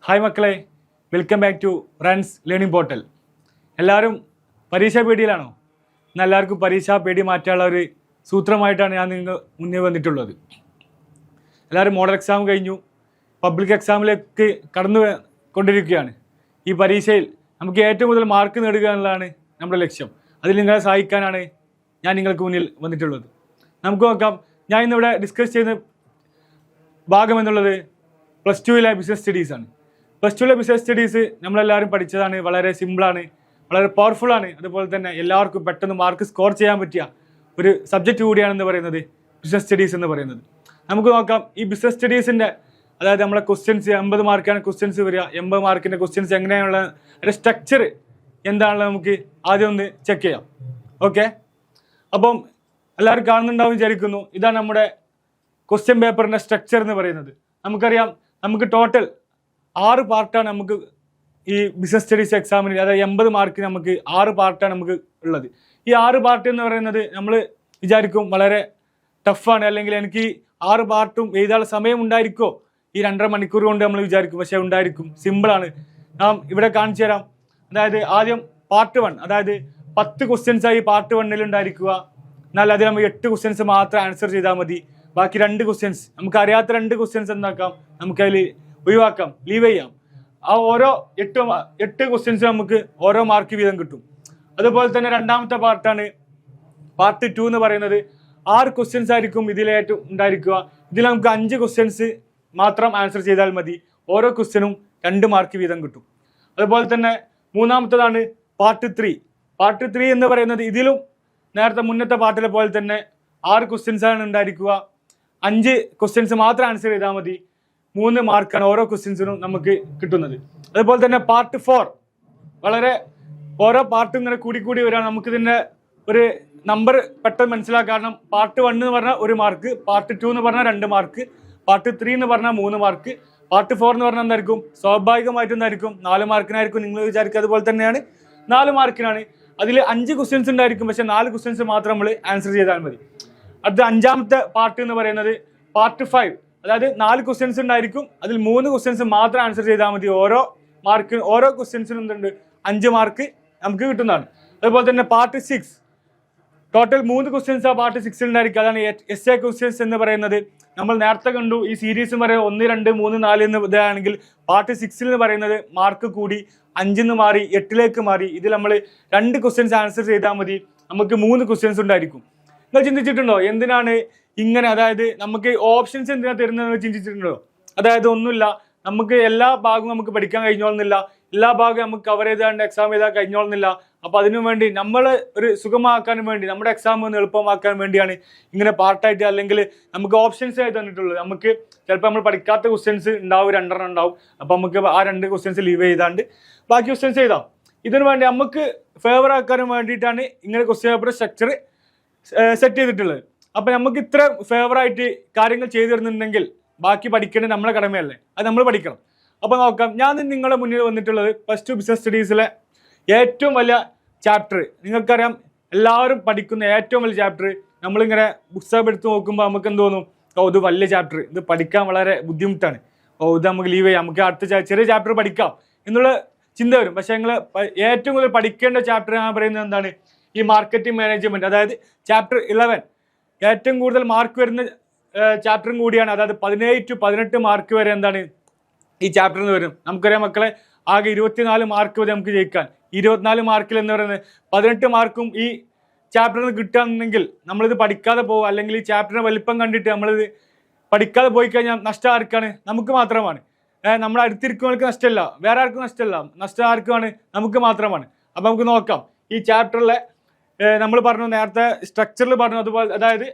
Hi മക്കളെ, welcome back two runs learning portal. എല്ലാവരും പരീക്ഷാ പേടിയിലാണോ? ഇന്ന് എല്ലാവർക്കും പരീക്ഷാ പേടി മാറ്റാനുള്ള ഒരു സൂത്രമായിട്ടാണ് ഞാൻ നിങ്ങൾ മുന്നേ വന്നിട്ടുള്ളത്. എല്ലാവരും മോഡൽ എക്സാം കഴിഞ്ഞു, പബ്ലിക് എക്സാമിലേക്ക് കടന്നു കൊണ്ടിരിക്കുകയാണ്. ഈ പരീക്ഷയിൽ നമുക്ക് ഏറ്റവും കൂടുതൽ മാർക്ക് നേടുക എന്നുള്ളതാണ് നമ്മുടെ ലക്ഷ്യം. അതിൽ നിങ്ങളെ സഹായിക്കാനാണ് ഞാൻ നിങ്ങൾക്ക് മുന്നിൽ വന്നിട്ടുള്ളത്. നമുക്ക് നോക്കാം. ഞാൻ ഇന്നിവിടെ ഡിസ്കസ് ചെയ്യുന്ന ഭാഗം എന്നുള്ളത് പ്ലസ് ടുവിലെ ബിസിനസ് സ്റ്റഡീസാണ്. പ്ലസ് ടുവിലെ ബിസിനസ് സ്റ്റഡീസ് നമ്മളെല്ലാവരും പഠിച്ചതാണ്. വളരെ സിമ്പിളാണ്, വളരെ പവർഫുള്ളാണ്. അതുപോലെ തന്നെ എല്ലാവർക്കും പെട്ടെന്ന് മാർക്ക് സ്കോർ ചെയ്യാൻ പറ്റിയ ഒരു സബ്ജക്റ്റ് കൂടിയാണെന്ന് പറയുന്നത് ബിസിനസ് സ്റ്റഡീസ് എന്ന് പറയുന്നത്. നമുക്ക് നോക്കാം ഈ ബിസിനസ് സ്റ്റഡീസിൻ്റെ, അതായത് നമ്മളെ ക്വസ്റ്റ്യൻസ് 80 മാർക്കാണ് ക്വസ്റ്റ്യൻസ് വരിക. 80 മാർക്കിൻ്റെ ക്വസ്റ്റ്യൻസ് എങ്ങനെയാണുള്ള ഒരു സ്ട്രക്ചർ എന്താണല്ലോ നമുക്ക് ആദ്യം ഒന്ന് ചെക്ക് ചെയ്യാം. ഓക്കെ, അപ്പം എല്ലാവരും കാണുന്നുണ്ടാവും വിചാരിക്കുന്നു. ഇതാണ് നമ്മുടെ ക്വസ്റ്റ്യൻ പേപ്പറിൻ്റെ സ്ട്രക്ചർ എന്ന് പറയുന്നത്. നമുക്കറിയാം, നമുക്ക് ടോട്ടൽ 6 പാർട്ടാണ് നമുക്ക് ഈ ബിസിനസ് സ്റ്റഡീസ് എക്സാമിന്, അതായത് 80 മാർക്കിന് നമുക്ക് 6 പാർട്ടാണ് നമുക്ക് ഉള്ളത്. ഈ 6 പാർട്ട് എന്ന് പറയുന്നത് നമ്മൾ വിചാരിക്കും വളരെ ടഫാണ്, അല്ലെങ്കിൽ എനിക്ക് 6 പാർട്ടും എഴുതാനുള്ള സമയം ഉണ്ടായിരിക്കുമോ ഈ 2.5 മണിക്കൂർ കൊണ്ട് നമ്മൾ വിചാരിക്കും. പക്ഷേ ഉണ്ടായിരിക്കും, സിമ്പിളാണ്. നാം ഇവിടെ കാണിച്ചു തരാം. അതായത് ആദ്യം പാർട്ട് 1, അതായത് 10 ക്വസ്റ്റ്യൻസായി പാർട്ട് 1 ഉണ്ടായിരിക്കുക. എന്നാൽ അതിൽ നമ്മൾ 8 ക്വസ്റ്റ്യൻസ് മാത്രം ആൻസർ ചെയ്താൽ മതി. ബാക്കി 2 ക്വസ്റ്റ്യൻസ്, നമുക്ക് അറിയാത്ത 2 ക്വസ്റ്റ്യൻസ് എന്താക്കാം, നമുക്കതിൽ ഒഴിവാക്കാം, ലീവ് ചെയ്യാം. ആ ഓരോ 8 ക്വസ്റ്റ്യൻസ് നമുക്ക് ഓരോ മാർക്ക് വീതം കിട്ടും. അതുപോലെ തന്നെ രണ്ടാമത്തെ പാർട്ടാണ് പാർട്ട് 2 എന്ന് പറയുന്നത്. 6 ക്വസ്റ്റ്യൻസ് ആയിരിക്കും ഇതിലേറ്റവും ഉണ്ടായിരിക്കുക. ഇതിൽ നമുക്ക് 5 ക്വസ്റ്റ്യൻസ് മാത്രം ആൻസർ ചെയ്താൽ മതി. ഓരോ ക്വസ്റ്റ്യനും 2 മാർക്ക് വീതം കിട്ടും. അതുപോലെ തന്നെ മൂന്നാമത്തേതാണ് പാർട്ട് 3. പാർട്ട് 3 എന്ന് പറയുന്നത് ഇതിലും നേരത്തെ മുന്നത്തെ പാർട്ടിലെ പോലെ തന്നെ 6 ക്വസ്റ്റ്യൻസ് ആണ് ഉണ്ടായിരിക്കുക. 5 ക്വസ്റ്റ്യൻസ് മാത്രം ആൻസർ ചെയ്താൽ മതി. 3 മാർക്കാണ് ഓരോ ക്വസ്റ്റ്യൻസിനും നമുക്ക് കിട്ടുന്നത്. അതുപോലെ തന്നെ പാർട്ട് 4 വളരെ ഓരോ പാർട്ടും ഇങ്ങനെ കൂടി വരികയാണ്. നമുക്കിതിൻ്റെ ഒരു നമ്പർ പെട്ടെന്ന് മനസ്സിലാക്കാം. കാരണം പാർട്ട് 1 എന്ന് പറഞ്ഞാൽ 1 മാർക്ക്, പാർട്ട് 2 എന്ന് പറഞ്ഞാൽ 2 മാർക്ക്, പാർട്ട് 3 എന്ന് പറഞ്ഞാൽ 3 മാർക്ക്, പാർട്ട് 4 എന്ന് പറഞ്ഞാൽ എന്തായിരിക്കും, സ്വാഭാവികമായിട്ടും എന്തായിരിക്കും 4 മാർക്കിനായിരിക്കും. നിങ്ങൾ വിചാരിക്കുക അതുപോലെ തന്നെയാണ്, 4 മാർക്കിനാണ്. അതിൽ 5 ക്വസ്റ്റ്യൻസ് ഉണ്ടായിരിക്കും, പക്ഷേ 4 ക്വസ്റ്റ്യൻസ് മാത്രം നമ്മൾ ആൻസർ ചെയ്താൽ മതി. അടുത്ത 5ാമത്തെ പാർട്ട് എന്ന് പറയുന്നത് പാർട്ട് 5, അതായത് 4 ക്വസ്റ്റ്യൻസ് ഉണ്ടായിരിക്കും. അതിൽ 3 ക്വസ്റ്റ്യൻസ് മാത്രം ആൻസർ ചെയ്താൽ മതി. ഓരോ ക്വസ്റ്റ്യൻസിനും എന്തുണ്ട്, 5 മാർക്ക് നമുക്ക് കിട്ടുന്നതാണ്. അതുപോലെ തന്നെ പാർട്ട് 6, ടോട്ടൽ 3 ക്വസ്റ്റ്യൻസ് ആ പാർട്ട് 6 ഉണ്ടായിരിക്കും. അതാണ് എസ്എ ക്വസ്റ്റ്യൻസ് എന്ന് പറയുന്നത്. നമ്മൾ നേരത്തെ കണ്ടു ഈ സീരീസ് പറയുന്നത് 1, 2, 3, 4 എന്ന് ഇതാണെങ്കിൽ പാർട്ട് 6 എന്ന് പറയുന്നത് മാർക്ക് കൂടി 5 മാറി 8ലേക്ക് മാറി. ഇതിൽ നമ്മൾ 2 ക്വസ്റ്റ്യൻസ് ആൻസർ ചെയ്താൽ മതി, നമുക്ക് 3 ക്വസ്റ്റ്യൻസ് ഉണ്ടായിരിക്കും. നിങ്ങൾ ചിന്തിച്ചിട്ടുണ്ടോ എന്തിനാണ് ഇങ്ങനെ, അതായത് നമുക്ക് ഓപ്ഷൻസ് എന്തിനാണ് തരുന്നതെന്ന് ചിന്തിച്ചിട്ടുണ്ടോ? അതായത് ഒന്നുമില്ല, നമുക്ക് എല്ലാ ഭാഗവും നമുക്ക് പഠിക്കാൻ കഴിഞ്ഞോളുന്നില്ല, എല്ലാ ഭാഗവും നമുക്ക് കവർ ചെയ്താണ്ട് എക്സാം ചെയ്താൽ കഴിഞ്ഞോളുന്നില്ല. അപ്പോൾ അതിനു വേണ്ടി നമ്മൾ ഒരു സുഗമമാക്കാൻ വേണ്ടി, നമ്മുടെ എക്സാം ഒന്ന് എളുപ്പമാക്കാൻ വേണ്ടിയാണ് ഇങ്ങനെ പാർട്ടായിട്ട്, അല്ലെങ്കിൽ നമുക്ക് ഓപ്ഷൻസ് ആയി തന്നിട്ടുള്ളത്. നമുക്ക് ചിലപ്പോൾ നമ്മൾ പഠിക്കാത്ത ക്വസ്റ്റ്യൻസ് ഉണ്ടാവും, 2 ഉണ്ടാവും. അപ്പോൾ നമുക്ക് ആ 2 ക്വസ്റ്റ്യൻസ് ലീവ് ചെയ്താണ്ട് ബാക്കി ക്വസ്റ്റ്യൻസ് എഴുതാം. ഇതിനു വേണ്ടി നമുക്ക് ഫേവർ ആക്കാനും വേണ്ടിയിട്ടാണ് ഇങ്ങനെ ക്വസ്റ്റ്യൻ പേപ്പർ സ്ട്രക്ചർ സെറ്റ് ചെയ്തിട്ടുള്ളത്. അപ്പം നമുക്ക് ഇത്ര ഫേവറായിട്ട് കാര്യങ്ങൾ ചെയ്തു തരുന്നുണ്ടെങ്കിൽ ബാക്കി പഠിക്കേണ്ടത് നമ്മളെ കടമയല്ലേ, അത് നമ്മൾ പഠിക്കണം. അപ്പോൾ നോക്കാം, ഞാൻ നിങ്ങളുടെ മുന്നിൽ വന്നിട്ടുള്ളത് പ്ലസ് 2 ബിസിനസ് സ്റ്റഡീസിലെ ഏറ്റവും വലിയ ചാപ്റ്റർ. നിങ്ങൾക്കറിയാം, എല്ലാവരും പഠിക്കുന്ന ഏറ്റവും വലിയ ചാപ്റ്റർ. നമ്മളിങ്ങനെ പുസ്തകം എടുത്ത് നോക്കുമ്പോൾ നമുക്ക് എന്ത് തോന്നും, ഇത് വലിയ ചാപ്റ്റർ, ഇത് പഠിക്കാൻ വളരെ ബുദ്ധിമുട്ടാണ്, ഇത് നമുക്ക് ലീവ് ചെയ്യാം, നമുക്ക് അടുത്ത ചെറിയ ചാപ്റ്റർ പഠിക്കാം എന്നുള്ള ചിന്ത വരും. പക്ഷേ നിങ്ങൾ ഏറ്റവും കൂടുതൽ പഠിക്കേണ്ട ചാപ്റ്റർ ഞാൻ പറയുന്നത് എന്താണ്, ഈ മാർക്കറ്റിംഗ് മാനേജ്മെൻറ്റ്, അതായത് ചാപ്റ്റർ 11 ഏറ്റവും കൂടുതൽ മാർക്ക് വരുന്ന ചാപ്റ്ററും കൂടിയാണ്. അതായത് 17 to 18 മാർക്ക് വരെ എന്താണ് ഈ ചാപ്റ്ററിൽ വരും. നമുക്കറിയാം മക്കളെ, ആകെ 24 മാർക്ക് വരെ നമുക്ക് ജയിക്കാൻ. 24 മാർക്കിൽ എന്ന് പറയുന്നത് 18 മാർക്കും ഈ ചാപ്റ്ററിൽ നിന്ന് കിട്ടുകയാണെന്നുണ്ടെങ്കിൽ നമ്മളിത് പഠിക്കാതെ പോകും, അല്ലെങ്കിൽ ഈ ചാപ്റ്ററിനെ വലിപ്പം കണ്ടിട്ട് നമ്മളിത് പഠിക്കാതെ പോയി കഴിഞ്ഞാൽ നഷ്ടം ആർക്കാണ്, നമുക്ക് മാത്രമാണ്. നമ്മുടെ അടുത്തിരിക്കുന്നവർക്ക് നഷ്ടമല്ല, വേറെ ആർക്കും നഷ്ടമല്ല, നഷ്ടം ആർക്കുമാണ്, നമുക്ക് മാത്രമാണ്. അപ്പോൾ നമുക്ക് നോക്കാം ഈ ചാപ്റ്ററിലെ നമ്മൾ പറഞ്ഞു, നേരത്തെ സ്ട്രക്ചറിൽ പറഞ്ഞു അതുപോലെ, അതായത്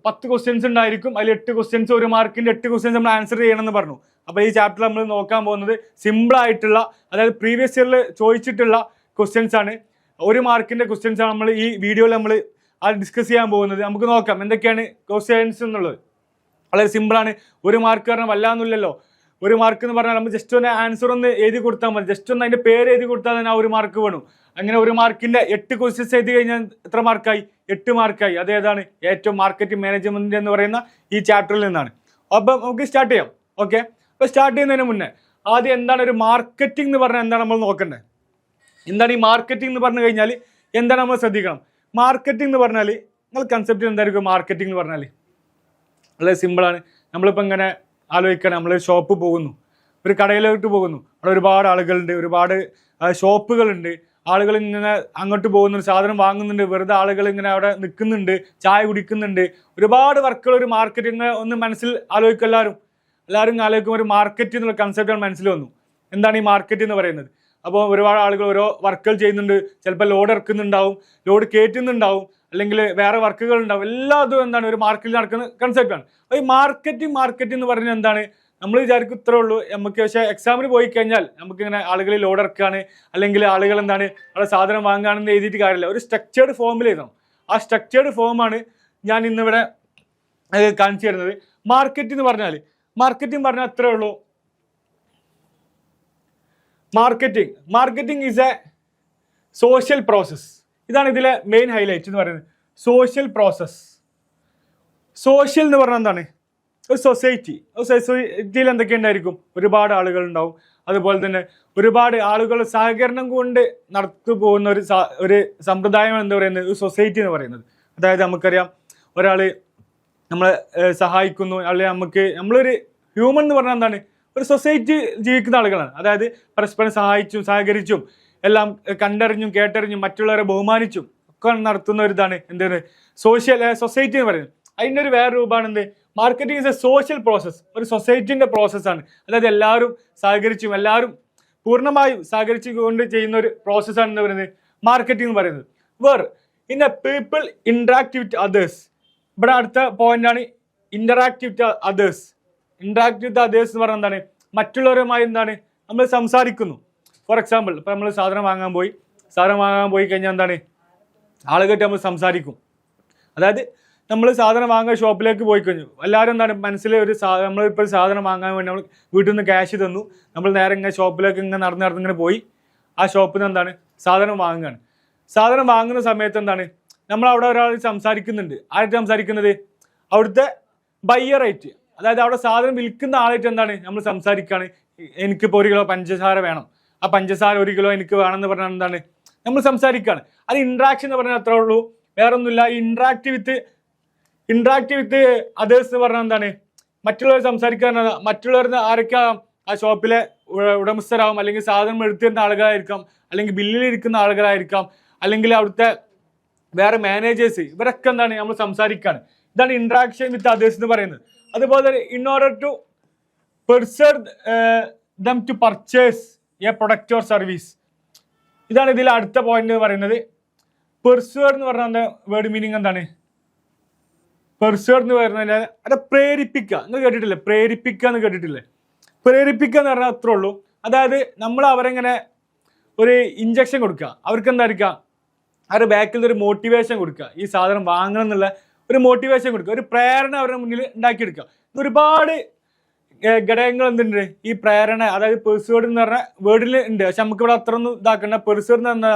10 ക്വസ്റ്റ്യൻസ് ഉണ്ടായിരിക്കും. അതിൽ 8 ക്വസ്റ്റ്യൻസ് 1 മാർക്കിൻ്റെ 8 ക്വസ്റ്റ്യൻസ് നമ്മൾ ആൻസർ ചെയ്യണമെന്ന് പറഞ്ഞു. അപ്പോൾ ഈ ചാപ്റ്ററിൽ നമ്മൾ നോക്കാൻ പോകുന്നത് സിമ്പിളായിട്ടുള്ള, അതായത് പ്രീവിയസ് ഇയറിൽ ചോദിച്ചിട്ടുള്ള ക്വസ്റ്റ്യൻസ് ആണ്. 1 മാർക്കിൻ്റെ ക്വസ്റ്റ്യൻസ് ആണ് നമ്മൾ ഈ വീഡിയോയിൽ നമ്മൾ ഡിസ്കസ് ചെയ്യാൻ പോകുന്നത്. നമുക്ക് നോക്കാം എന്തൊക്കെയാണ് ക്വസ്റ്റ്യൻസ് എന്നുള്ളത്. വളരെ സിമ്പിളാണ്. 1 മാർക്ക് പറഞ്ഞാൽ വല്ലാന്നില്ലല്ലോ. 1 മാർക്ക് എന്ന് പറഞ്ഞാൽ നമ്മൾ ജസ്റ്റ് ഒന്ന് ആൻസർ ഒന്ന് എഴുതി കൊടുത്താൽ മതി, ജസ്റ്റ് ഒന്ന് അതിൻ്റെ പേര് എഴുതി കൊടുത്താൽ തന്നെ ആ 1 മാർക്ക് വേണം. അങ്ങനെ 1 മാർക്കിൻ്റെ 8 ക്വസ്റ്റ്യൻസ് എഴുതി കഴിഞ്ഞാൽ എത്ര മാർക്കായി, 8 മാർക്കായി. അതേതാണ് ഏറ്റവും മാർക്കറ്റിംഗ് മാനേജ്മെൻറ്റ് എന്ന് പറയുന്ന ഈ ചാപ്റ്ററിൽ നിന്നാണ്. അപ്പം നമുക്ക് സ്റ്റാർട്ട് ചെയ്യാം. ഓക്കെ, അപ്പോൾ സ്റ്റാർട്ട് ചെയ്യുന്നതിന് മുന്നേ ആദ്യം എന്താണ് ഒരു മാർക്കറ്റിംഗ് എന്ന് പറഞ്ഞാൽ എന്താണ് നമ്മൾ നോക്കേണ്ടത്? എന്താണ് ഈ മാർക്കറ്റിംഗ് എന്ന് പറഞ്ഞു കഴിഞ്ഞാൽ എന്താണ് നമ്മൾ ശ്രദ്ധിക്കണം? മാർക്കറ്റിംഗ് എന്ന് പറഞ്ഞാൽ നിങ്ങൾ കൺസെപ്റ്റ് എന്തായിരിക്കും? മാർക്കറ്റിംഗ് എന്ന് പറഞ്ഞാൽ വളരെ സിമ്പിളാണ്. നമ്മളിപ്പോൾ ഇങ്ങനെ ആലോചിക്കണം, നമ്മൾ ഷോപ്പ് പോകുന്നു, ഒരു കടയിലോട്ട് പോകുന്നു, അവിടെ ഒരുപാട് ആളുകളുണ്ട്, ഒരുപാട് ഷോപ്പുകളുണ്ട്, ആളുകൾ ഇങ്ങനെ അങ്ങോട്ട് പോകുന്നുണ്ട്, സാധനം വാങ്ങുന്നുണ്ട്, വെറുതെ ആളുകൾ ഇങ്ങനെ അവിടെ നിൽക്കുന്നുണ്ട്, ചായ കുടിക്കുന്നുണ്ട്, ഒരുപാട് വർക്കുകൾ. ഒരു മാർക്കറ്റിംഗ് ഒന്ന് മനസ്സിൽ ആലോചിക്കും എല്ലാവരും ആലോചിക്കും. ഒരു മാർക്കറ്റ് എന്നുള്ള കൺസെപ്റ്റാണ് മനസ്സിൽ വന്നു. എന്താണ് ഈ മാർക്കറ്റ് എന്ന് പറയുന്നത്? അപ്പോൾ ഒരുപാട് ആളുകൾ ഓരോ വർക്കുകൾ ചെയ്യുന്നുണ്ട്, ചിലപ്പോൾ ലോഡ് ഇറക്കുന്നുണ്ടാവും, ലോഡ് കയറ്റുന്നുണ്ടാവും, അല്ലെങ്കിൽ വേറെ വർക്കുകൾ ഉണ്ടാവും. എല്ലാ അതും എന്താണ് ഒരു മാർക്കറ്റിൽ നടക്കുന്ന കൺസെപ്റ്റാണ്. അപ്പോൾ ഈ മാർക്കറ്റ് എന്ന് പറയുന്നത് എന്താണ്? നമ്മൾ വിചാരിക്കും ഇത്രേ ഉള്ളൂ നമുക്ക്. പക്ഷേ എക്സാമിന് പോയി കഴിഞ്ഞാൽ നമുക്കിങ്ങനെ ആളുകൾ ലോഡ് ഇറക്കുകയാണ്, അല്ലെങ്കിൽ ആളുകൾ എന്താണ് അവിടെ സാധനം വാങ്ങുകയാണെന്ന് എഴുതിയിട്ട് കാര്യമില്ല. ഒരു സ്ട്രക്ചേർഡ് ഫോമിൽ എഴുതണം. ആ സ്ട്രക്ചേർഡ് ഫോമാണ് ഞാൻ ഇന്നിവിടെ കാണിച്ചു തരുന്നത്. മാർക്കറ്റിംഗ് പറഞ്ഞാൽ അത്രേ ഉള്ളൂ. Marketing is a social process. ഇതാണ് ഇതിലെ മെയിൻ ഹൈലൈറ്റ് എന്ന് പറയുന്നത്. Social process. സോഷ്യൽ എന്ന് പറഞ്ഞാൽ എന്താണ്? ഒരു സൊസൈറ്റിയിൽ എന്തൊക്കെ ഉണ്ടായിരിക്കും? ഒരുപാട് ആളുകൾ ഉണ്ടാവും. അതുപോലെ തന്നെ ഒരുപാട് ആളുകളുടെ സഹകരണം കൊണ്ട് നടത്തു പോകുന്ന ഒരു സമ്പ്രദായം എന്താ പറയുന്നത്? ഒരു സൊസൈറ്റി എന്ന് പറയുന്നത്. അതായത് നമുക്കറിയാം, ഒരാൾ നമ്മളെ സഹായിക്കുന്നു, അല്ലെങ്കിൽ നമ്മളൊരു ഹ്യൂമൻ എന്ന് പറഞ്ഞാൽ എന്താണ്? ഒരു സൊസൈറ്റി ജീവിക്കുന്ന ആളുകളാണ്. അതായത് പരസ്പരം സഹായിച്ചും സഹകരിച്ചും എല്ലാം കണ്ടറിഞ്ഞും കേട്ടറിഞ്ഞും മറ്റുള്ളവരെ ബഹുമാനിച്ചും ഒക്കെ നടത്തുന്ന ഒരു ഇതാണ് എന്താണ് സൊസൈറ്റി എന്ന് പറയുന്നത്. അതിൻ്റെ ഒരു വേറെ രൂപമാണ് എന്ത്? Marketing is a social process. ഒരു സൊസൈറ്റിൻ്റെ പ്രോസസ്സാണ്. അതായത് എല്ലാവരും സഹകരിച്ചും എല്ലാവരും പൂർണ്ണമായും സഹകരിച്ചുകൊണ്ട് ചെയ്യുന്ന ഒരു പ്രോസസ്സാണ് എന്ന് പറയുന്നത് മാർക്കറ്റിംഗ് എന്ന് പറയുന്നത്. In A people interact with others. ഇവിടെ അടുത്ത പോയിന്റാണ് interact with others. Interact with others എന്ന് പറഞ്ഞാൽ എന്താണ്? മറ്റുള്ളവരുമായി എന്താണ് നമ്മൾ സംസാരിക്കുന്നു. ഫോർ എക്സാമ്പിൾ, ഇപ്പം നമ്മൾ സാധനം വാങ്ങാൻ പോയി കഴിഞ്ഞാൽ എന്താണ്? ആളുകളായിട്ട് നമ്മൾ സംസാരിക്കും. അതായത് നമ്മൾ സാധനം വാങ്ങാൻ ഷോപ്പിലേക്ക് പോയി കഴിഞ്ഞു, എല്ലാവരും എന്താണ് മനസ്സിൽ നമ്മളിപ്പോൾ ഒരു സാധനം വാങ്ങാൻ വേണ്ടി നമ്മൾ വീട്ടിൽ നിന്ന് ക്യാഷ് തന്നു, നമ്മൾ നേരെ ഇങ്ങനെ ഷോപ്പിലേക്ക് ഇങ്ങനെ നടന്നിങ്ങനെ പോയി ആ ഷോപ്പിൽ നിന്ന് എന്താണ് സാധനം വാങ്ങുകയാണ്. സാധനം വാങ്ങുന്ന സമയത്ത് എന്താണ് നമ്മൾ അവിടെ ഒരാൾ സംസാരിക്കുന്നുണ്ട്. ആരായിട്ട് സംസാരിക്കുന്നത്? അവിടുത്തെ ബയ്യറായിട്ട്. അതായത് അവിടെ സാധനം വിൽക്കുന്ന ആളായിട്ട് എന്താണ് നമ്മൾ സംസാരിക്കുകയാണ്. എനിക്കിപ്പോൾ 1 കിലോ പഞ്ചസാര വേണം, ആ പഞ്ചസാര 1 കിലോ എനിക്ക് വേണമെന്ന് പറഞ്ഞാൽ എന്താണ് നമ്മൾ സംസാരിക്കുകയാണ്. അത് ഇൻട്രാക്ഷൻ എന്ന് പറഞ്ഞാൽ അത്രേ ഉള്ളൂ, വേറൊന്നുമില്ല. ഇൻട്രാക്ട് വിത്ത് അതേഴ്സ് എന്ന് പറഞ്ഞാൽ എന്താണ്? മറ്റുള്ളവർ സംസാരിക്കാൻ. മറ്റുള്ളവർ ആരൊക്കെ? ആ ഷോപ്പിലെ ഉടമസ്ഥരാകും, അല്ലെങ്കിൽ സാധനം എടുത്തിരുന്ന ആളുകളായിരിക്കാം, അല്ലെങ്കിൽ ബില്ലിലിരിക്കുന്ന ആളുകളായിരിക്കാം, അല്ലെങ്കിൽ അവിടുത്തെ വേറെ മാനേജേഴ്സ്. ഇവരൊക്കെ എന്താണ് നമ്മൾ സംസാരിക്കുകയാണ്. ഇതാണ് ഇൻട്രാക്ഷൻ വിത്ത് അതേഴ്സ് എന്ന് പറയുന്നത്. അതുപോലെ തന്നെ in order to persuade them to purchase a product or service. ഇതാണ് ഇതിൽ അടുത്ത പോയിന്റ് എന്ന് പറയുന്നത്. പെർസ്വേഡ് എന്ന് പറഞ്ഞാൽ വേർഡ് മീനിങ് എന്താണ്? പെർസ്വേഡ് എന്ന് പറഞ്ഞാൽ അത് പ്രേരിപ്പിക്കുക. നിങ്ങൾ കേട്ടിട്ടില്ലേ? പ്രേരിപ്പിക്കുക എന്ന് കേട്ടിട്ടില്ലേ? പ്രേരിപ്പിക്കുക എന്ന് പറഞ്ഞാൽ അത്രേ ഉള്ളൂ. അതായത് നമ്മൾ അവരെങ്ങനെ ഒരു ഇഞ്ചക്ഷൻ കൊടുക്കുക, അവർക്ക് എന്തായിരിക്കുക? അവരുടെ ബാക്കിൽ ഒരു മോട്ടിവേഷൻ കൊടുക്കുക, ഈ സാധനം വാങ്ങണം എന്നുള്ള ഒരു മോട്ടിവേഷൻ കൊടുക്കുക, ഒരു പ്രേരണ അവരുടെ മുന്നിൽ ഉണ്ടാക്കിയെടുക്കുക. ഒരുപാട് ഘടകങ്ങൾ എന്തുണ്ട് ഈ പ്രേരണ? അതായത് പെർസ്വേഡ് എന്ന് പറഞ്ഞ വേർഡിൽ ഉണ്ട്, പക്ഷെ നമുക്ക് ഇവിടെ അത്ര ഒന്നും ഇതാക്കണ്ട. പെർസ്വേഡ് എന്ന് പറഞ്ഞാൽ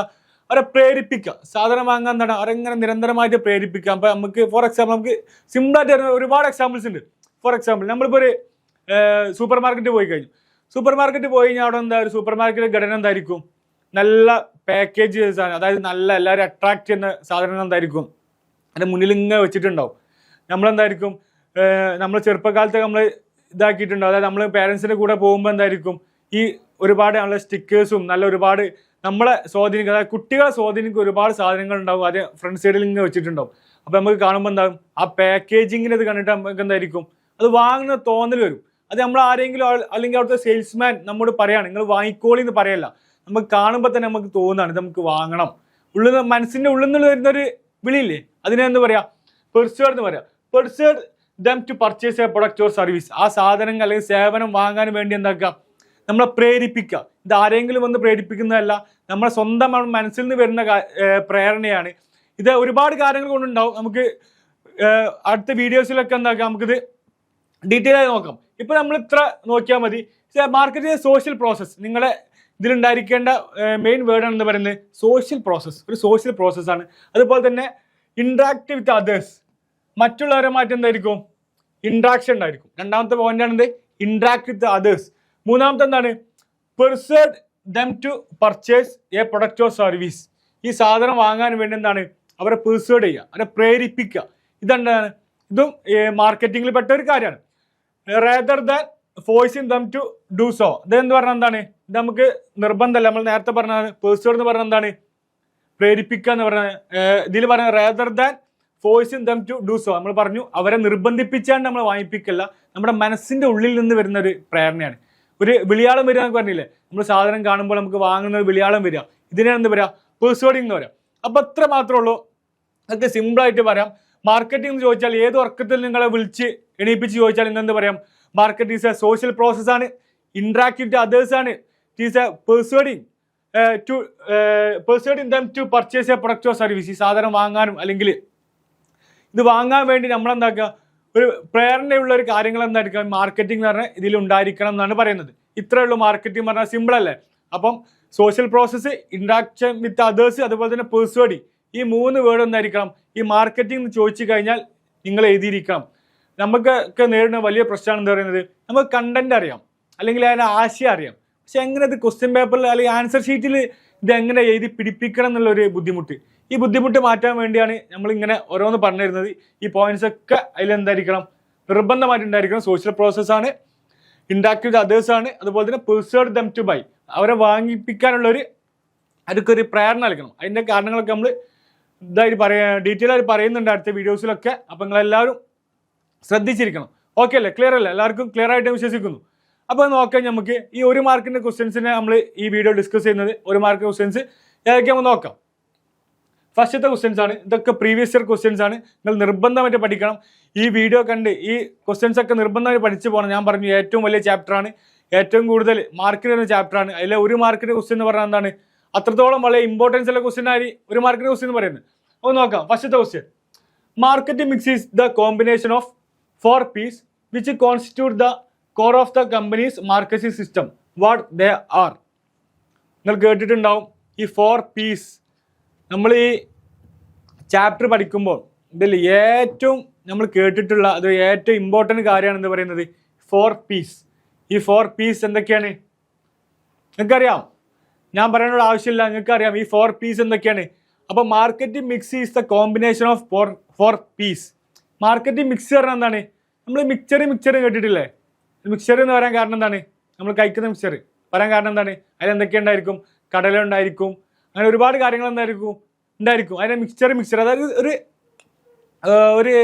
അവരെ പ്രേരിപ്പിക്കുക, സാധനം വാങ്ങാൻ എന്താണ് അവരെങ്ങനെ നിരന്തരമായിട്ട് പ്രേരിപ്പിക്കുക. അപ്പോൾ നമുക്ക് ഫോർ എക്സാമ്പിൾ നമുക്ക് സിമ്പിളായിട്ട് ഒരുപാട് എക്സാമ്പിൾസ് ഉണ്ട്. ഫോർ എക്സാമ്പിൾ നമ്മളിപ്പോൾ ഒരു സൂപ്പർ മാർക്കറ്റ് പോയി കഴിഞ്ഞാൽ അവിടെ എന്താ ഒരു സൂപ്പർ മാർക്കറ്റ് ഘടന എന്തായിരിക്കും? നല്ല പാക്കേജ് സാധനം, അതായത് നല്ല എല്ലാവരും അട്രാക്ട് ചെയ്യുന്ന സാധനങ്ങൾ എന്തായിരിക്കും അതിൻ്റെ മുന്നിൽ ഇങ്ങനെ വെച്ചിട്ടുണ്ടാവും. നമ്മളെന്തായിരിക്കും നമ്മൾ ചെറുപ്പകാലത്ത് നമ്മൾ ഇതാക്കിയിട്ടുണ്ടാവും. അതായത് നമ്മൾ പേരൻസിൻ്റെ കൂടെ പോകുമ്പോൾ എന്തായിരിക്കും ഈ ഒരുപാട് നല്ല സ്റ്റിക്കേഴ്സും നല്ല ഒരുപാട് നമ്മളെ സ്വാധീനിക്കുക, അതായത് കുട്ടികളെ സ്വാധീനിക്കുക ഒരുപാട് സാധനങ്ങൾ ഉണ്ടാവും. അത് ഫ്രണ്ട് സൈഡിൽ ഇങ്ങനെ വെച്ചിട്ടുണ്ടാവും. അപ്പോൾ നമുക്ക് കാണുമ്പോൾ എന്താകും? ആ പാക്കേജിങ്ങിന് ഇത് കണ്ടിട്ട് നമുക്ക് എന്തായിരിക്കും അത് വാങ്ങുന്ന തോന്നൽ വരും. അത് നമ്മൾ ആരെങ്കിലും അല്ലെങ്കിൽ അവിടുത്തെ സെയിൽസ്മാൻ നമ്മോട് പറയാണ് നിങ്ങൾ വാങ്ങിക്കോളി എന്ന് പറയല്ല, നമുക്ക് കാണുമ്പോൾ തന്നെ നമുക്ക് തോന്നുകയാണ് ഇത് നമുക്ക് വാങ്ങണം. മനസ്സിൻ്റെ ഉള്ളിൽ നിന്ന് വരുന്നൊരു വിളിയില്ലേ, അതിനെ എന്ത് പറയാ? പെർസ്വേഡ് എന്ന് പറയാം. Persuade them to purchase a product or service. ആ സാധനങ്ങൾ അല്ലെങ്കിൽ സേവനം വാങ്ങാൻ വേണ്ടി എന്താക്കുക? നമ്മളെ പ്രേരിപ്പിക്കുക. ഇത് ആരെങ്കിലും വന്ന് പ്രേരിപ്പിക്കുന്നതല്ല, നമ്മളെ സ്വന്തം മനസ്സിൽ നിന്ന് വരുന്ന പ്രേരണയാണ്. ഇത് ഒരുപാട് കാര്യങ്ങൾ കൊണ്ടുണ്ടാവും. നമുക്ക് അടുത്ത വീഡിയോസിലൊക്കെ എന്താക്കാം, നമുക്കിത് ഡീറ്റെയിൽ ആയി നോക്കാം. ഇപ്പൊ നമ്മൾ ഇത്ര നോക്കിയാൽ മതി. Marketing social process. നിങ്ങളെ ഇതിലുണ്ടായിരിക്കേണ്ട മെയിൻ വേർഡ് എന്ന് പറയുന്നത് സോഷ്യൽ പ്രോസസ്. ഒരു സോഷ്യൽ പ്രോസസ്സാണ്. അതുപോലെ തന്നെ ഇന്ററാക്ട് വിത്ത് അതേഴ്സ്. മറ്റുള്ളവരുമായിട്ട് എന്തായിരിക്കും? ഇന്ററാക്ഷൻ ഉണ്ടായിരിക്കും. രണ്ടാമത്തെ പോയിന്റ് ആണ് എന്ത്? Interact with others. മൂന്നാമത്തെ എന്താണ്? Persuade them to purchase a product or service. ഈ സാധനം വാങ്ങാൻ വേണ്ടി എന്താണ് അവരെ പെർസ്വേഡ് ചെയ്യുക, അവരെ പ്രേരിപ്പിക്കുക. ഇതെന്താണ്? ഇതും മാർക്കറ്റിംഗിൽ പെട്ട ഒരു കാര്യമാണ്. Rather than forcing them to do so. ഇതെന്ന് പറഞ്ഞാൽ എന്താണ്? ഇത് നമുക്ക് നിർബന്ധമല്ല. നമ്മൾ നേരത്തെ പറഞ്ഞാൽ പെർസ്വേഡ് എന്ന് പറഞ്ഞാൽ എന്താണ്? പ്രേരിപ്പിക്കുക എന്ന് പറഞ്ഞാൽ. ഇതിൽ പറഞ്ഞ rather than forcing them to do so, നമ്മൾ പറഞ്ഞു അവരെ നിർബന്ധിപ്പിച്ചാണ്ട് നമ്മൾ വാങ്ങിപ്പിക്കല്ല, നമ്മുടെ മനസ്സിന്റെ ഉള്ളിൽ നിന്ന് വരുന്ന ഒരു പ്രേരണയാണ്. ഒരു വിളിയാളം വരിക എന്നൊക്കെ പറഞ്ഞില്ലേ, നമ്മൾ സാധനം കാണുമ്പോൾ നമുക്ക് വാങ്ങുന്ന ഒരു വിളിയാളം വരിക, ഇതിനാണ് എന്ത് പറയുക? പെർസ്വേഡിംഗ് എന്ന് പറയാം. അപ്പൊ അത്ര മാത്രമേ ഉള്ളൂ. അതൊക്കെ സിമ്പിളായിട്ട് പറയാം. മാർക്കറ്റിംഗ് എന്ന് ചോദിച്ചാൽ ഏത് ഉറക്കത്തിൽ നിങ്ങളെ വിളിച്ച് എണീപ്പിച്ച് ചോദിച്ചാൽ നിങ്ങൾ എന്ത് പറയാം? Marketing is a social process ആണ്, ഇന്ററാക്ട് വിത്ത് അതേഴ്സ് ആണ്, it is a persuading them to purchase a product or service. ഈ സാധനം വാങ്ങാനും അല്ലെങ്കിൽ ഇത് വാങ്ങാൻ വേണ്ടി നമ്മളെന്താക്കുക, ഒരു പ്രേരണയുള്ള ഒരു കാര്യങ്ങൾ എന്തായിരിക്കും മാർക്കറ്റിംഗ് എന്ന് പറഞ്ഞാൽ ഇതിൽ ഉണ്ടായിരിക്കണം എന്നാണ് പറയുന്നത്. ഇത്രയേ ഉള്ളൂ മാർക്കറ്റിംഗ് പറഞ്ഞാൽ, സിമ്പിൾ അല്ലേ? അപ്പം social process, interaction with others, അതുപോലെ തന്നെ പെർസ്വേഡിങ്, ഈ 3 വേർഡ് എന്തായിരിക്കണം ഈ മാർക്കറ്റിംഗ് എന്ന് ചോദിച്ചു കഴിഞ്ഞാൽ നിങ്ങൾ എഴുതിയിരിക്കണം. നമുക്കൊക്കെ നേരിടുന്ന വലിയ പ്രശ്നമാണ് എന്താ പറയുന്നത്, നമുക്ക് കണ്ടന്റ് അറിയാം അല്ലെങ്കിൽ അതിൻ്റെ ആശയം അറിയാം, പക്ഷെ എങ്ങനെ ഇത് ക്വസ്റ്റ്യൻ പേപ്പറിൽ അല്ലെങ്കിൽ ആൻസർ ഷീറ്റിൽ ഇത് എങ്ങനെ എഴുതി പിടിപ്പിക്കണം എന്നുള്ളൊരു ബുദ്ധിമുട്ട്. ഈ ബുദ്ധിമുട്ട് മാറ്റാൻ വേണ്ടിയാണ് നമ്മളിങ്ങനെ ഓരോന്ന് പറഞ്ഞു തരുന്നത്. ഈ പോയിന്റ്സ് ഒക്കെ അതിലെന്തായിരിക്കണം? നിർബന്ധമായിട്ടുണ്ടായിരിക്കണം. സോഷ്യൽ പ്രോസസ്സാണ്, ഇന്ററാക്ട് വിത്ത് അതേഴ്സ് ആണ്, അതുപോലെ തന്നെ പെർസ്വേഡ് ദം ടു ബൈ, അവരെ വാങ്ങിപ്പിക്കാനുള്ളൊരു അതൊക്കെ പ്രേരണ നൽകണം. അതിൻ്റെ കാരണങ്ങളൊക്കെ നമ്മൾ ഇതായിട്ട് ഡീറ്റെയിൽ ആയിട്ട് പറയുന്നുണ്ട് അടുത്ത വീഡിയോസിലൊക്കെ. അപ്പം നിങ്ങളെല്ലാവരും ശ്രദ്ധിച്ചിരിക്കണം. ഓക്കെ അല്ലേ? ക്ലിയർ അല്ലേ? എല്ലാവർക്കും ക്ലിയർ ആയിട്ട് വിശ്വസിക്കുന്നു. അപ്പോൾ നോക്കാം, നമുക്ക് ഈ 1 മാർക്കിൻ്റെ ക്വസ്റ്റ്യൻസിനെ നമ്മൾ ഈ വീഡിയോ ഡിസ്കസ് ചെയ്യുന്നത്. 1 മാർക്ക് ക്വസ്റ്റ്യൻസ് ഏതൊക്കെ നമുക്ക് നോക്കാം. ഫസ്റ്റത്തെ ക്വസ്റ്റ്യൻസ് ആണ്, ഇതൊക്കെ പ്രീവിയസ് ഇയർ ക്വസ്റ്റ്യൻസ് ആണ്. നിങ്ങൾ നിർബന്ധമായിട്ട് പഠിക്കണം. ഈ വീഡിയോ കണ്ട് ഈ ക്വസ്റ്റ്യൻസ് ഒക്കെ നിർബന്ധമായിട്ട് പഠിച്ചു പോകണം. ഞാൻ പറഞ്ഞു ഏറ്റവും വലിയ ചാപ്റ്ററാണ്, ഏറ്റവും കൂടുതൽ മാർക്കിന് വരുന്ന ചാപ്റ്ററാണ്. അതിലെ 1 മാർക്കിൻ്റെ ക്വസ്റ്റ്യൻ എന്ന് പറഞ്ഞാൽ എന്താണ്? അത്രത്തോളം വളരെ ഇമ്പോർട്ടൻസ് ഉള്ള ക്വസ്റ്റ്യൻ ആയി 1 മാർക്കിൻ്റെ ക്വസ്റ്റ്യൻ എന്ന് പറയുന്നത്. അപ്പോൾ നോക്കാം. ഫസ്റ്റത്തെ question, marketing mix is the combination of 4 P's which constitute the core of the companies marketing system. What they are? നിങ്ങൾ കേട്ടിട്ടുണ്ടാവും ഈ 4 P's. നമ്മൾ ഈ ചാപ്റ്റർ പഠിക്കുമ്പോൾ ഇതിൽ ഏറ്റവും നമ്മൾ കേട്ടിട്ടുള്ള അത് ഏറ്റവും ഇമ്പോർട്ടൻറ്റ് കാര്യമാണ് എന്ന് പറയുന്നത് 4 P's. ഈ 4 P's എന്തൊക്കെയാണ് നിങ്ങൾക്കറിയാം? ഞാൻ പറയാനുള്ള ആവശ്യമില്ല, നിങ്ങൾക്കറിയാം ഈ 4 P's എന്തൊക്കെയാണ്. അപ്പോൾ marketing mix is the combination of 4 P's. Marketing mix പറഞ്ഞാൽ എന്താണ്? നമ്മൾ മിക്സർ കേട്ടിട്ടില്ലേ? മിക്സർ എന്ന് പറയാൻ കാരണം എന്താണ്? നമ്മൾ കഴിക്കുന്ന മിക്സർ പറയാൻ കാരണം എന്താണ്? അതിലെന്തൊക്കെ ഉണ്ടായിരിക്കും? കടല ഉണ്ടായിരിക്കും, അങ്ങനെ ഒരുപാട് കാര്യങ്ങൾ ഉണ്ടായിരിക്കും. അതിനെ മിക്സർ അതായത് ഒരു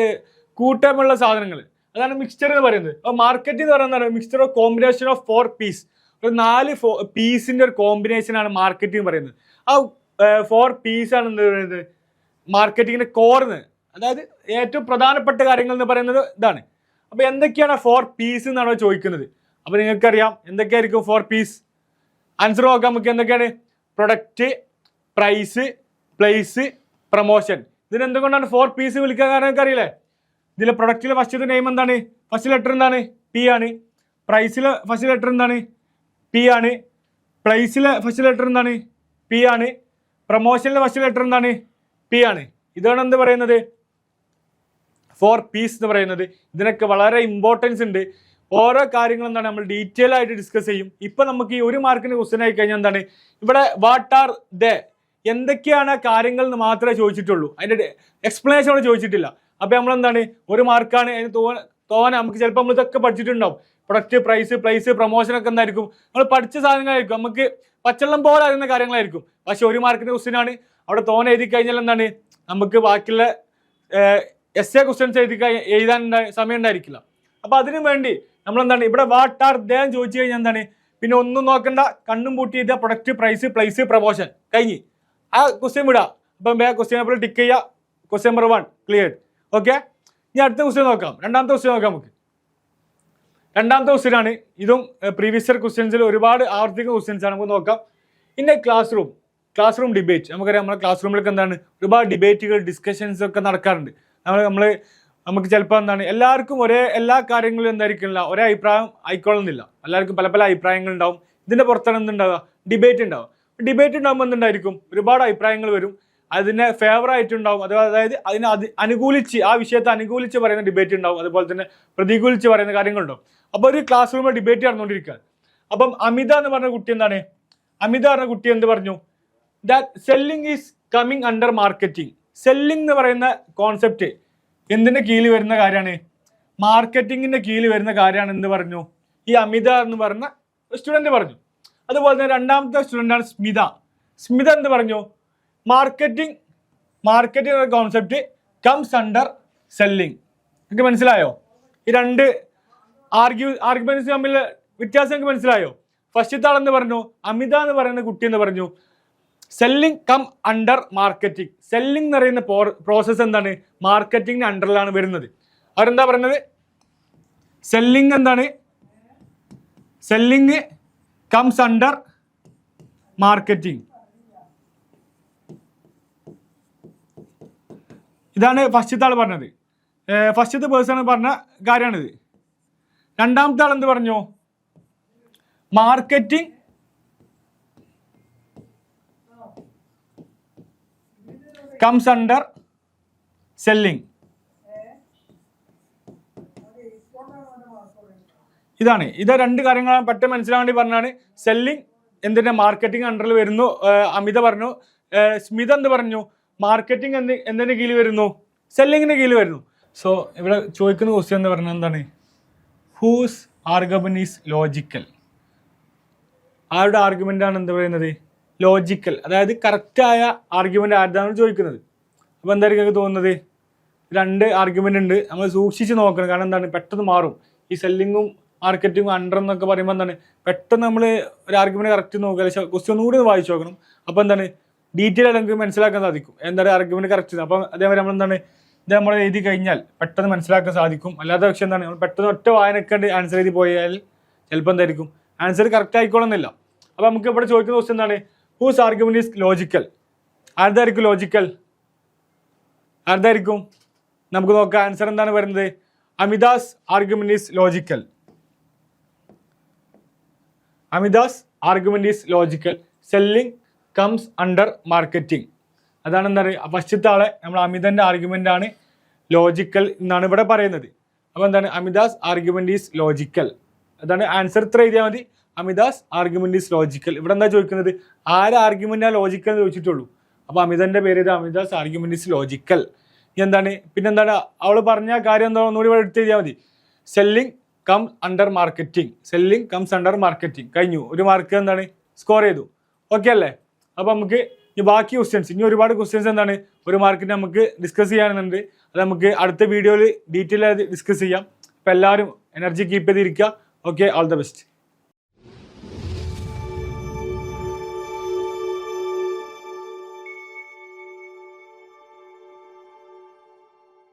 കൂട്ടമുള്ള സാധനങ്ങൾ, അതാണ് മിക്സ്ചർ എന്ന് പറയുന്നത്. അപ്പോൾ മാർക്കറ്റിംഗ് എന്ന് പറയുന്നത് mixture of combination of 4 P's, ഒരു 4 പീസിന്റെ ഒരു കോമ്പിനേഷൻ ആണ് മാർക്കറ്റിംഗ് പറയുന്നത്. ആ 4 P's ആണ് എന്ത് പറയുന്നത് മാർക്കറ്റിങ്ങിന്റെ കോർന്ന്, അതായത് ഏറ്റവും പ്രധാനപ്പെട്ട കാര്യങ്ങൾ എന്ന് പറയുന്നത് ഇതാണ്. അപ്പോൾ എന്തൊക്കെയാണ് 4 P's എന്നാണോ ചോദിക്കുന്നത്? അപ്പോൾ നിങ്ങൾക്കറിയാം എന്തൊക്കെയായിരിക്കും 4 P's. ആൻസർ നോക്കാം നമുക്ക്. എന്തൊക്കെയാണ്? Product, price, place, promotion. ഇതിനെന്തുകൊണ്ടാണ് 4 P's വിളിക്കാൻ കാരണം നിങ്ങൾക്ക് അറിയില്ലേ? ഇതിലെ പ്രൊഡക്റ്റിലെ ഫസ്റ്റത്തെ നെയിം എന്താണ്? ഫസ്റ്റ് ലെറ്റർ എന്താണ്? P ആണ്. പ്രൈസിലെ ഫസ്റ്റ് ലെറ്റർ എന്താണ്? P ആണ്. പ്ലേസിലെ ഫസ്റ്റ് ലെറ്റർ എന്താണ്? P ആണ്. പ്രൊമോഷനിലെ ഫസ്റ്റ് ലെറ്റർ എന്താണ്? P ആണ്. ഇതാണ് എന്ത് പറയുന്നത് 4 P's എന്ന് പറയുന്നത്. ഇതിനൊക്കെ വളരെ ഇമ്പോർട്ടൻസ് ഉണ്ട്. ഓരോ കാര്യങ്ങളും എന്താണ് നമ്മൾ ഡീറ്റെയിൽ ആയിട്ട് ഡിസ്കസ് ചെയ്യും. ഇപ്പം നമുക്ക് ഈ 1 മാർക്കിൻ്റെ ക്വസ്റ്റ്യൻ ആയി കഴിഞ്ഞാൽ എന്താണ് ഇവിടെ വാട്ട് ആർ ദേ, എന്തൊക്കെയാണ് കാര്യങ്ങൾ എന്ന് മാത്രമേ ചോദിച്ചിട്ടുള്ളൂ, അതിൻ്റെ എക്സ്പ്ലനേഷൻ അവിടെ ചോദിച്ചിട്ടില്ല. അപ്പോൾ നമ്മളെന്താണ് 1 മാർക്കാണ്, അതിന് തോന്നാൻ നമുക്ക് ചിലപ്പോൾ നമ്മൾ ഇതൊക്കെ പഠിച്ചിട്ടുണ്ടാവും. പ്രൊഡക്റ്റ്, പ്രൈസ്, പ്ലേസ്, പ്രൊമോഷൻ ഒക്കെ എന്തായിരിക്കും നമ്മൾ പഠിച്ച സാധനങ്ങളായിരിക്കും, നമുക്ക് പച്ചവെള്ളം പോലെ അറിയുന്ന കാര്യങ്ങളായിരിക്കും. പക്ഷെ 1 മാർക്കിൻ്റെ ക്വസ്റ്റ്യൻ ആണ്. അവിടെ തോന്നെ എഴുതി കഴിഞ്ഞാൽ എന്താണ് നമുക്ക് ബാക്കിയുള്ള എസ് എ ക്വസ്റ്റ്യൻസ് എഴുതാൻ സമയം ഉണ്ടായിരിക്കില്ല. അപ്പോൾ അതിനു വേണ്ടി നമ്മളെന്താണ് ഇവിടെ വാട്ട് ആർ ദേ എന്ന് ചോദിച്ചു കഴിഞ്ഞാൽ എന്താണ് പിന്നെ ഒന്നും നോക്കണ്ട, കണ്ണും പൂട്ടി ചെയ്ത പ്രൊഡക്റ്റ്, പ്രൈസ്, പ്ലേസ്, പ്രൊമോഷൻ കഴിഞ്ഞ് ആ ക്വസ്റ്റ്യൻ വിടുക. അപ്പം ക്വസ്റ്റ്യൻ പേപ്പറിൽ ടിക്ക് ചെയ്യുക. Question number 1 clear. ഓക്കെ, ഇനി അടുത്ത ക്വസ്റ്റ്യൻ നോക്കാം. രണ്ടാമത്തെ ക്വസ്റ്റ്യൻ നോക്കാം നമുക്ക്. രണ്ടാമത്തെ ക്വസ്റ്റ്യൻ ആണ്. ഇതും പ്രീവിയസ് ഇയർ ക്വസ്റ്റ്യൻസിൽ ഒരുപാട് ആവർത്തിക്കുന്ന ക്വസ്റ്റ്യൻസ് ആണ്. നമുക്ക് നോക്കാം. In A class room debate. നമുക്കറിയാം നമ്മുടെ ക്ലാസ് റൂമിലൊക്കെ എന്താണ് ഒരുപാട് ഡിബേറ്റുകൾ, ഡിസ്കഷൻസ് ഒക്കെ നടക്കാറുണ്ട്. നമുക്ക് ചിലപ്പോൾ എന്താണ് എല്ലാവർക്കും എല്ലാ കാര്യങ്ങളും എന്തായിരിക്കില്ല ഒരേ അഭിപ്രായം ആയിക്കൊള്ളുന്നില്ല. എല്ലാവർക്കും പല പല അഭിപ്രായങ്ങൾ ഉണ്ടാവും. ഇതിൻ്റെ പുറത്താണ് എന്തുണ്ടാവുക? ഡിബേറ്റ് ഉണ്ടാവും. ഡിബേറ്റ് ഉണ്ടാകുമ്പോൾ എന്തുണ്ടായിരിക്കും ഒരുപാട് അഭിപ്രായങ്ങൾ വരും. അതിനെ ഫേവർ ആയിട്ടുണ്ടാവും, അതായത് അതിനെ അനുകൂലിച്ച് ആ വിഷയത്തെ അനുകൂലിച്ച് പറയുന്ന ഡിബേറ്റ് ഉണ്ടാവും, അതുപോലെ തന്നെ പ്രതികൂലിച്ച് പറയുന്ന കാര്യങ്ങളുണ്ടാവും. അപ്പോൾ ഒരു ക്ലാസ് റൂമിൽ ഡിബേറ്റ് നടന്നുകൊണ്ടിരിക്കുകയാണ്. അപ്പം അമിത എന്ന് പറഞ്ഞ കുട്ടി എന്താണ്? അമിത പറഞ്ഞ കുട്ടി എന്ത് പറഞ്ഞു? That selling is coming under marketing. Selling എന്ന് പറയുന്ന കോൺസെപ്റ്റ് എന്തിന്റെ കീഴിൽ വരുന്ന കാര്യമാണ്? മാർക്കറ്റിങ്ങിന്റെ കീഴിൽ വരുന്ന കാര്യമാണ് എന്ന് പറഞ്ഞു ഈ അമിത എന്ന് പറഞ്ഞ സ്റ്റുഡന്റ് പറഞ്ഞു. അതുപോലെ തന്നെ രണ്ടാമത്തെ സ്റ്റുഡന്റ് ആണ് സ്മിത. സ്മിത എന്ത് പറഞ്ഞു? മാർക്കറ്റിംഗ് എന്ന കോൺസെപ്റ്റ് കംസ് അണ്ടർ സെല്ലിംഗ്. നിങ്ങൾക്ക് മനസ്സിലായോ? ഈ രണ്ട് ആർഗ്യുമെന്റ്സ് തമ്മിൽ വ്യത്യാസം നിങ്ങൾക്ക് മനസ്സിലായോ? ഫസ്റ്റത്തെ ആളെന്ന് പറഞ്ഞു അമിത എന്ന് പറയുന്ന കുട്ടി എന്ന് പറഞ്ഞു selling come under marketing. Selling എന്ന് പറയുന്ന പ്രോസസ്സ് എന്താണ്? മാർക്കറ്റിംഗിന് അണ്ടറിലാണ് വരുന്നത്. അവരെന്താ പറയുന്നത്? സെല്ലിംഗ് എന്താണ്? Selling comes under marketing. ഇതാണ് ഫസ്റ്റത്തെ ആൾ പറഞ്ഞത്. ഫസ്റ്റത്തെ പേഴ്സൺ പറഞ്ഞ കാര്യമാണിത്. രണ്ടാമത്തെ ആൾ എന്ത് പറഞ്ഞു? Marketing comes under selling. ഇതാണ് ഇത് രണ്ട് കാര്യങ്ങളാണ് പെട്ടെന്ന് മനസ്സിലാൻ വേണ്ടി പറഞ്ഞാണ്. സെല്ലിംഗ് എന്തിന്റെ മാർക്കറ്റിംഗ് അണ്ടറിൽ വരുന്നു. അമിത പറഞ്ഞു. സ്മിത എന്ത് പറഞ്ഞു? മാർക്കറ്റിംഗ് എന്തിന്റെ കീഴിൽ വരുന്നു? സെല്ലിങ്ങിന്റെ കീഴിൽ വരുന്നു. സോ ഇവിടെ ചോദിക്കുന്ന ക്വസ്റ്റ്യൻ എന്ന് പറഞ്ഞാൽ എന്താണ്? Whose argument is logical. ആരുടെ ആർഗ്യുമെന്റ് ആണ് എന്ത് പറയുന്നത്? ലോജിക്കൽ, അതായത് കറക്റ്റായ ആർഗ്യുമെന്റ് ആരുതാണ് ചോദിക്കുന്നത്. അപ്പോൾ എന്തായിരിക്കും എനിക്ക് തോന്നുന്നത്? രണ്ട് ആർഗ്യുമെന്റ് ഉണ്ട്, നമ്മൾ സൂക്ഷിച്ച് നോക്കണം. കാരണം എന്താണ്? പെട്ടെന്ന് മാറും. ഈ സെല്ലിങ്ങും മാർക്കറ്റിങ്ങും അണ്ടർ എന്നൊക്കെ പറയുമ്പോൾ എന്താണ്? പെട്ടെന്ന് നമ്മൾ ഒരു ആർഗ്യുമെന്റ് കറക്റ്റ് നോക്കുക, ക്വസ്റ്റ്യൻ കൂടി വായിച്ചു നോക്കണം. അപ്പോൾ എന്താണ്? ഡീറ്റെയിൽ ആയിട്ട് നമുക്ക് മനസ്സിലാക്കാൻ സാധിക്കും എന്താണ് ആർഗ്യുമെന്റ് കറക്റ്റ്. അപ്പം അതേപോലെ നമ്മൾ എന്താണ് ഇത് നമ്മൾ എഴുതി കഴിഞ്ഞാൽ പെട്ടെന്ന് മനസ്സിലാക്കാൻ സാധിക്കും. അല്ലാത്ത പക്ഷേ എന്താണ് നമ്മൾ പെട്ടെന്ന് ഒറ്റ വായനക്കേണ്ട ആൻസർ എഴുതി പോയാൽ ചിലപ്പോൾ എന്തായിരിക്കും ആൻസർ കറക്റ്റ് ആയിക്കോളുന്നില്ല. അപ്പോൾ നമുക്ക് ഇവിടെ ചോദിക്കുന്ന ക്വസ്റ്റ്യൻ എന്താണ്? Whose argument is logical. ആരുതായിരിക്കും ലോജിക്കൽ? ആരുതായിരിക്കും? നമുക്ക് നോക്കാം. ആൻസർ എന്താണ് വരുന്നത്? Amita's argument is logical. Amita's argument is logical. Selling comes under marketing. അതാണ് എന്താ പറയുക? ഫസ്റ്റത്തെ ആളെ നമ്മൾ അമിതന്റെ ആർഗ്യുമെന്റ് ആണ് ലോജിക്കൽ എന്നാണ് ഇവിടെ പറയുന്നത്. അപ്പോൾ എന്താണ്? അമിതാസ് ആർഗ്യുമെന്റ് ഈസ് ലോജിക്കൽ. അതാണ് ആൻസർ. ഇത്ര എഴുതിയാൽ മതി. അമിതാസ് ആർഗ്യുമെന്റ് ഈസ് ലോജിക്കൽ. ഇവിടെ എന്താ ചോദിക്കുന്നത്? ആര് ആർഗ്യുമെന്റ് ആ ലോജിക്കൽ എന്ന് ചോദിച്ചിട്ടുള്ളൂ. അപ്പോൾ അമിതന്റെ പേര് ഇത് അമിതാസ് ആർഗ്യുമെന്റ് ഈസ് ലോജിക്കൽ. എന്താണ് പിന്നെന്താണ് അവൾ പറഞ്ഞ കാര്യം? എന്താ ഒന്നുകൂടി ഇവിടെ എടുത്ത് എഴുതിയാൽ മതി. Selling come under marketing. Selling comes under marketing. കഴിഞ്ഞു. ഒരു മാർക്ക് എന്താണ് സ്കോർ ചെയ്തു. ഓക്കെ അല്ലേ? അപ്പോൾ നമുക്ക് ഈ ബാക്കി ക്വസ്റ്റ്യൻസ്, ഇനി ഒരുപാട് ക്വസ്റ്റ്യൻസ് എന്താണ് ഒരു മാർക്കിന് നമുക്ക് ഡിസ്കസ് ചെയ്യാനുണ്ട്. അത് നമുക്ക് അടുത്ത വീഡിയോയിൽ ഡീറ്റെയിൽ ആയിട്ട് ഡിസ്കസ് ചെയ്യാം. അപ്പോൾ എല്ലാവരും എനർജി കീപ്പ് ചെയ്തിരിക്കുക. Okay, all the best.